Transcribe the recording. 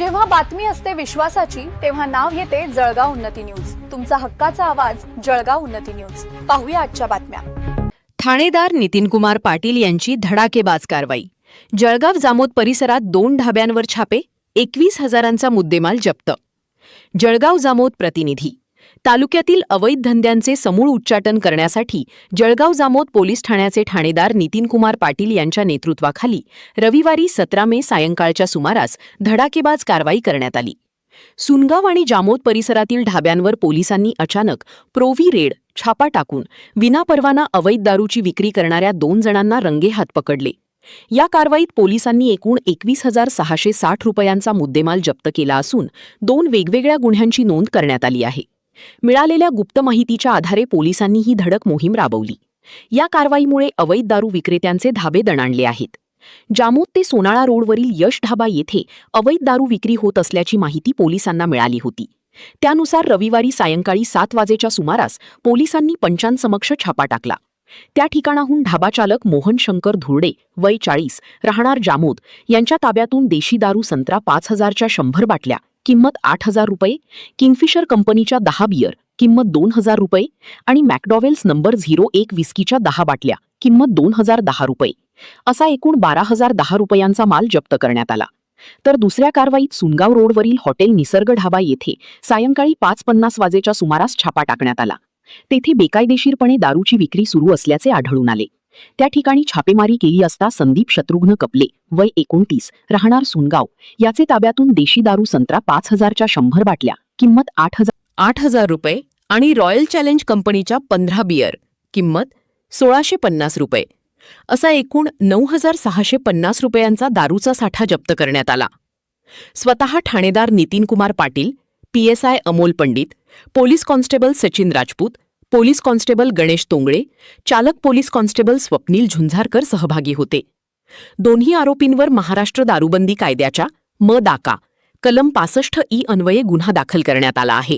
जेव्हा बातमी असते विश्वासाची तेव्हा नाव येते जळगाव उन्नती न्यूज। तुमचा हक्काचा आवाज जळगाव उन्नती न्यूज। पाहूया आजच्या बातम्या। ठाणेदार नितीनकुमार पाटील यांची धडाकेबाज कारवाई। जळगाव जामोद परिसरात 2 ढाब्यांवर छापे, 21,000चा मुद्देमाल जप्त। जळगाव जामोद प्रतिनिधी। तालुक्यातील अवैध धंद्यांचे समूळ उच्चाटन करण्यासाठी जळगाव जामोद पोलीस ठाण्याचे ठाणेदार नितीनकुमार पाटील यांच्या नेतृत्वाखाली रविवारी 17 मे सायंकाळच्या सुमारास धडाकेबाज कारवाई करण्यात आली। सुनगाव आणि जामोद परिसरातील ढाब्यांवर पोलिसांनी अचानक प्रोव्ही रेड छापा टाकून विनापरवाना अवैध दारूची विक्री करणाऱ्या 2 जणांना रंगेहात पकडले। या कारवाईत पोलिसांनी एकूण 21,660 रुपयांचा मुद्देमाल जप्त केला असून 2 वेगवेगळ्या गुन्ह्यांची नोंद करण्यात आली आहे। मिळालेल्या गुप्त माहितीच्या आधारे पोलिसांनी ही धडक मोहीम राबवली। या कारवाईमुळे अवैध दारू विक्रेत्यांचे धाबे दणाणले आहेत। जामोद ते सोनाळा रोडवरील यश ढाबा येथे अवैध दारू विक्री होत असल्याची माहिती पोलिसांना मिळाली होती। त्यानुसार रविवारी सायंकाळी 7 वाजेच्या सुमारास पोलिसांनी पंचांसमक्ष छापा टाकला। त्या ठिकाणाहून ढाबा चालक मोहन शंकर धुर्डे वय 40 राहणार जामोद यांच्या ताब्यातून देशी दारू संत्रा 5,000च्या 100 बाटल्या किंमत 8,000 रुपये, किंगफिशर कंपनीच्या 10 बियर किंमत 2,000 रुपये आणि मॅकडॉवेल्स नंबर 01 विस्कीच्या 10 बाटल्या किंमत 2,010 रुपये असा एकूण 12,010 रुपयांचा माल जप्त करण्यात आला। तर दुसऱ्या कारवाईत सुनगाव रोडवरील हॉटेल निसर्ग ढाबा येथे सायंकाळी 5:50 वाजेच्या सुमारास छापा टाकण्यात आला। तेथे बेकायदेशीरपणे दारूची विक्री सुरू असल्याचे आढळून आले। त्या ठिकाणी छापेमारी केली असता संदीप शत्रुघ्न कपले वय 29 राहणार सुनगाव याचे ताब्यातून देशी दारू संत्रा 5,000च्या 100 बाटल्या किंमत 8,000 रुपये आणि रॉयल चॅलेंज कंपनीच्या 15 बियर किंमत 1,650 रुपये असा एकूण 9,650 रुपयांचा दारूचा साठा जप्त करण्यात आला। स्वतः ठाणेदार Nitinkumar Patil, PSI Amol Pandit, police constable Sachin Rajput, police constable Ganesh Tongale, चालक पोलीस कॉन्स्टेबल स्वप्नील झुंझारकर सहभागी होते। दोन्ही आरोपींवर महाराष्ट्र दारूबंदी कायद्याच्या दाका कलम 65E अन्वये गुन्हा दाखल करण्यात आला आहे।